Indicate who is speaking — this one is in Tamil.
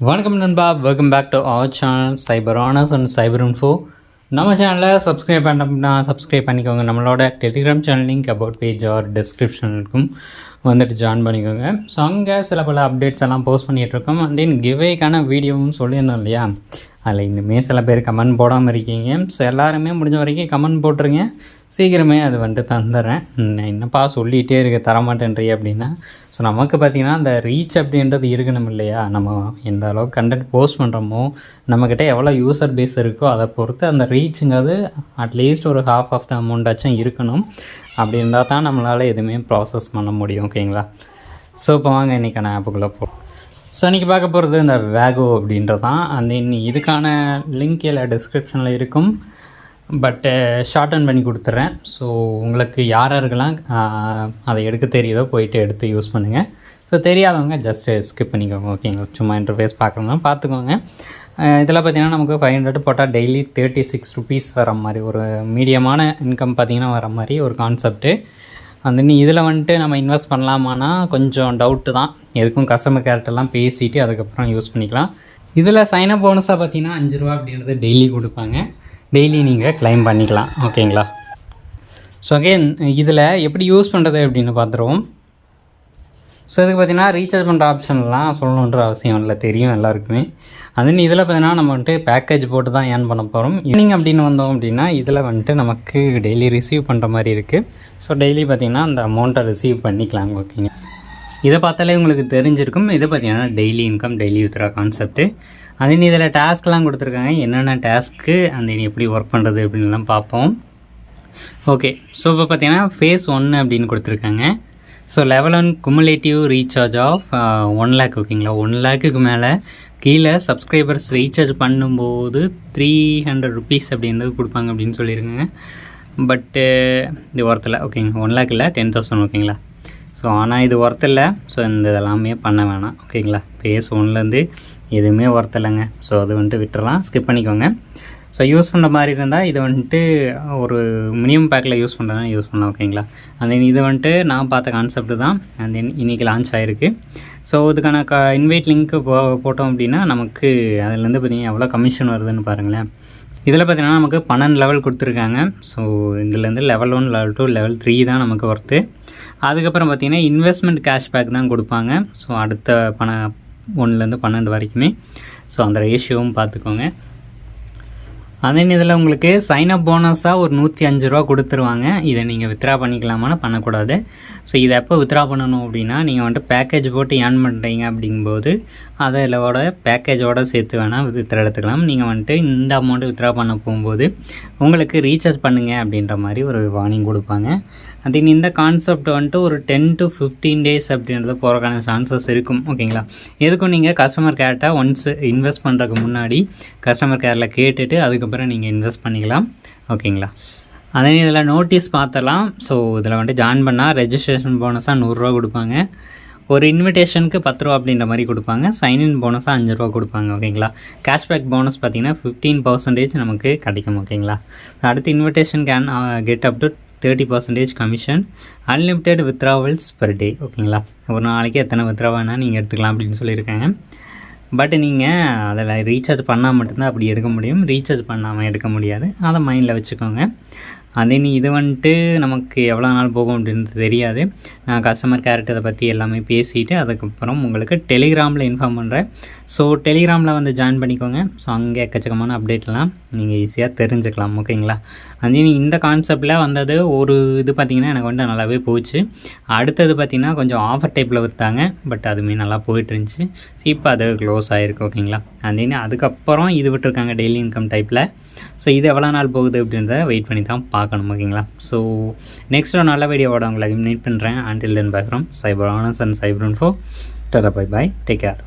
Speaker 1: வணக்கம் நண்பா, welcome back to our channel cyber honours and cyber info. நம்ம சேனலில் சப்ஸ்கிரைப் பண்ணோம்னா சப்ஸ்கிரைப் பண்ணிக்கோங்க. நம்மளோட telegram channel link about page or description இருக்கும், வந்துட்டு ஜாயின் பண்ணிக்கோங்க. ஸோ அங்கே சில பல அப்டேட்ஸ் எல்லாம் போஸ்ட் பண்ணிகிட்ருக்கோம். அண்ட் தென் கிவேக்கான வீடியோவும் சொல்லியிருந்தோம் இல்லையா, அதில் இன்னுமே சில பேர் கமெண்ட் போடாமல் இருக்கீங்க. ஸோ எல்லாருமே முடிஞ்ச வரைக்கும் கமெண்ட் போட்டுருங்க, சீக்கிரமே அது வந்துட்டு தந்துடுறேன். என்னப்பா சொல்லிகிட்டே இருக்க தரமாட்டேன்றி அப்படின்னா, ஸோ நமக்கு பார்த்திங்கன்னா அந்த ரீச் அப்படின்றது இருக்கணும் இல்லையா. நம்ம எந்த அளவுக்கு கண்டென்ட் போஸ்ட் பண்ணுறோமோ, நம்மக்கிட்ட எவ்வளோ யூசர் பேஸ் இருக்கோ அதை பொறுத்து அந்த ரீச்சுங்கிறது அட்லீஸ்ட் ஒரு ஹாஃப் ஆஃப் த அமௌண்ட்டாச்சும் இருக்கணும். அப்படி இருந்தால் தான் நம்மளால் எதுவுமே ப்ராசஸ் பண்ண முடியும். ஓகேங்களா. ஸோ இப்போ வாங்க இன்றைக்கான ஆப்புக்குள்ளே போகிறோம். ஸோ இன்றைக்கி பார்க்க போகிறது இந்த வேகோ அப்படின்றது தான். அந்த இதுக்கான லிங்க் எல்லாம் டிஸ்கிரிப்ஷனில் இருக்கும், பட்டு ஷார்ட்டன் பண்ணி கொடுத்துட்றேன். ஸோ உங்களுக்கு யாரெல்லாம் அதை எடுக்க தெரியுதோ போயிட்டு எடுத்து யூஸ் பண்ணுங்கள். ஸோ தெரியாதவங்க ஜஸ்ட்டு ஸ்கிப் பண்ணிக்கோங்க. ஓகேங்களா. சும்மா இன்டர்ஃபேஸ் பார்க்கணும்னா பார்த்துக்கோங்க. இதில் பார்த்திங்கன்னா நமக்கு 500 போட்டால் டெய்லி 36 ருபீஸ் வர மாதிரி ஒரு மீடியமான இன்கம் பார்த்திங்கன்னா வர மாதிரி ஒரு கான்செப்ட்டு. அந்த இதில் வந்துட்டு நம்ம இன்வெஸ்ட் பண்ணலாமான்னா கொஞ்சம் டவுட்டு தான். எதுக்கும் கஸ்டமர் கேர்ட்டெல்லாம் பேசிவிட்டு அதுக்கப்புறம் யூஸ் பண்ணிக்கலாம். இதில் சைனப் போனஸாக பார்த்திங்கன்னா 5 ரூபா அப்படின்றது டெய்லி கொடுப்பாங்க. டெய்லி நீங்கள் கிளைம் பண்ணிக்கலாம். ஓகேங்களா. ஸோ அகெயின் இதில் எப்படி யூஸ் பண்ணுறது அப்படின்னு பார்த்துருவோம். ஸோ இதுக்கு பார்த்திங்கன்னா ரீசார்ஜ் பண்ணுற ஆப்ஷன்லாம் சொல்லணுன்ற அவசியம் இல்லை, தெரியும் எல்லாருக்குமே. அதுன்னு இதில் பார்த்திங்கன்னா நம்ம வந்துட்டு பேக்கேஜ் போட்டு தான் ஏர்ன் பண்ண போகிறோம். ஈவினிங் அப்படின்னு வந்தோம் அப்படின்னா இதில் வந்துட்டு நமக்கு டெய்லி ரிசீவ் பண்ணுற மாதிரி இருக்குது. ஸோ டெய்லி பார்த்திங்கன்னா அந்த அமௌண்ட்டை ரிசீவ் பண்ணிக்கலாம். ஓகேங்க. இதை பார்த்தாலே உங்களுக்கு தெரிஞ்சிருக்கும். இது பார்த்திங்கன்னா daily income daily withdraw concept. அது இதில் டாஸ்க்லாம் கொடுத்துருக்காங்க, என்னென்ன டாஸ்க்கு அந்த எப்படி ஒர்க் பண்ணுறது அப்படின்லாம் பார்ப்போம். ஓகே. ஸோ இப்போ பார்த்திங்கன்னா ஃபேஸ் 1 அப்படின்னு கொடுத்துருக்காங்க. So level 1 cumulative recharge of 1 lakh. ஓகேங்களா. 1 லேக்குக்கு மேலே கீழே சப்ஸ்கிரைபர்ஸ் ரீசார்ஜ் பண்ணும்போது 300 ருபீஸ் அப்படின்றது கொடுப்பாங்க அப்படின்னு சொல்லியிருக்காங்க. பட்டு இது ஒர்த்தில். ஓகேங்க. 1 லேக் இல்லை, 10,000. ஓகேங்களா. ஸோ ஆனால் இது ஒர்த்தில். ஸோ இந்த இதெல்லாமே பண்ண வேணாம். ஓகேங்களா. ஃபேஸ் 1லேருந்து எதுவுமே ஒர்த் இல்லைங்க. ஸோ அது வந்துட்டு விட்டுறலாம், ஸ்கிப் பண்ணிக்கோங்க. ஸோ யூஸ் பண்ணுற மாதிரி இருந்தால் இது வந்துட்டு ஒரு மினிமம் பேக்கில் யூஸ் பண்ணுறதுனா யூஸ் பண்ணலாம். ஓகேங்களா. அந்த இது வந்துட்டு நான் பார்த்த கான்செப்ட் தான். அந்த இன்றைக்கி லான்ச் ஆகிருக்கு. ஸோ இதுக்கான இன்வைட் லிங்க்கு போட்டோம் அப்படின்னா நமக்கு அதுலேருந்து பார்த்திங்கன்னா எவ்வளோ கமிஷன் வருதுன்னு பாருங்களேன். இதில் பார்த்திங்கன்னா நமக்கு 12 லெவல் கொடுத்துருக்காங்க. ஸோ இதுலேருந்து லெவல் 1, லெவல் 2, லெவல் 3 தான் நமக்கு ஒர்த்து. அதுக்கப்புறம் பார்த்திங்கன்னா இன்வெஸ்ட்மெண்ட் கேஷ்பேக் தான் கொடுப்பாங்க. ஸோ அடுத்த 1லேருந்து 12 வரைக்குமே. ஸோ அந்த ரேஷியோவும் பார்த்துக்கோங்க. அதே இதில் உங்களுக்கு சைனப் போனஸாக ஒரு 105 ரூபா கொடுத்துருவாங்க. இதை நீங்கள் வித்ரா பண்ணிக்கலாமான்னு பண்ணக்கூடாது. ஸோ இதை எப்போ வித்ரா பண்ணணும் அப்படின்னா நீங்கள் வந்துட்டு பேக்கேஜ் போட்டு ஏர்ன் பண்ணுறீங்க அப்படிங்கும்போது அதோட பேக்கேஜோடு சேர்த்து வேணால் வித்ரா எடுத்துக்கலாம். நீங்கள் வந்துட்டு இந்த அமௌண்ட்டு வித்ரா பண்ண போகும்போது உங்களுக்கு ரீசார்ஜ் பண்ணுங்கள் அப்படின்ற மாதிரி ஒரு வார்னிங் கொடுப்பாங்க. அது இந்த கான்செப்ட் வந்துட்டு ஒரு 10 to 15 டேஸ் அப்படின்றது போகிறக்கான சான்சஸ் இருக்கும். ஓகேங்களா. எதுக்கும் நீங்கள் கஸ்டமர் கேர்ட்டை ஒன்ஸ் இன்வெஸ்ட் பண்ணுறதுக்கு முன்னாடி கஸ்டமர் கேரில் கேட்டுட்டு அதுக்கப்புறம் நீங்கள் இன்வெஸ்ட் பண்ணிக்கலாம். ஓகேங்களா. அதே இதில் நோட்டீஸ் பார்த்தலாம். ஸோ இதில் வந்துட்டு ஜாயின் பண்ணால் ரெஜிஸ்ட்ரேஷன் போனஸாக 100 ரூபா கொடுப்பாங்க. ஒரு இன்விடேஷனுக்கு 10 ரூபா அப்படின்ற மாதிரி கொடுப்பாங்க. சைன்இன் போனஸாக 5 ரூபா கொடுப்பாங்க. ஓகேங்களா. கேஷ்பேக் போனஸ் பார்த்திங்கன்னா 15% நமக்கு கிடைக்கும். ஓகேங்களா. அடுத்து invitation can get up to 30% commission, unlimited withdrawals per day. ஓகேங்களா. ஒரு நாளைக்கு எத்தனை வித்ரா வேணால் நீங்கள் எடுத்துக்கலாம் அப்படின்னு சொல்லியிருக்காங்க. பட் நீங்கள் அதில் ரீசார்ஜ் பண்ணால் மட்டும்தான் அப்படி எடுக்க முடியும், ரீசார்ஜ் பண்ணாமல் எடுக்க முடியாது. அதை மைண்டில் வச்சுக்கோங்க. அதே இது வந்துட்டு நமக்கு எவ்வளோ நாள் போகும் அப்படின்றது தெரியாது. நான் கஸ்டமர் கேர்ட்டு அதை பற்றி எல்லாமே பேசிவிட்டு அதுக்கப்புறம் உங்களுக்கு டெலிகிராமில் இன்ஃபார்ம் பண்ணுறேன். ஸோ டெலிகிராமில் வந்து ஜாயின் பண்ணிக்கோங்க. ஸோ அங்கே எக்கச்சக்கமான அப்டேட்லாம் நீங்கள் ஈஸியாக தெரிஞ்சுக்கலாம். ஓகேங்களா. அதே இந்த கான்செப்டில் வந்தது ஒரு இது பார்த்திங்கன்னா எனக்கு வந்து நல்லாவே போச்சு. அடுத்தது பார்த்திங்கன்னா கொஞ்சம் ஆஃபர் டைப்பில் விற்றாங்க, பட் அதுவுமே நல்லா போயிட்டுருந்துச்சு. இப்போ அது க்ளோஸ் ஆகிருக்கு. ஓகேங்களா. அதுக்கப்புறம் இது விட்டுருக்காங்க டெய்லி இன்கம் டைப்பில். ஸோ இது எவ்வளோ நாள் போகுது அப்படின்றத வெயிட் பண்ணி தான் பார்க்கணும். ஓகேங்களா. ஸோ நெக்ஸ்ட் ஒரு நல்ல வீடியோவோட உங்களை மீட் பண்ணுறேன். அண்டில் தென் பார்க்குறோம். Cyber honours and cyber info. Tata, bye bye, take care.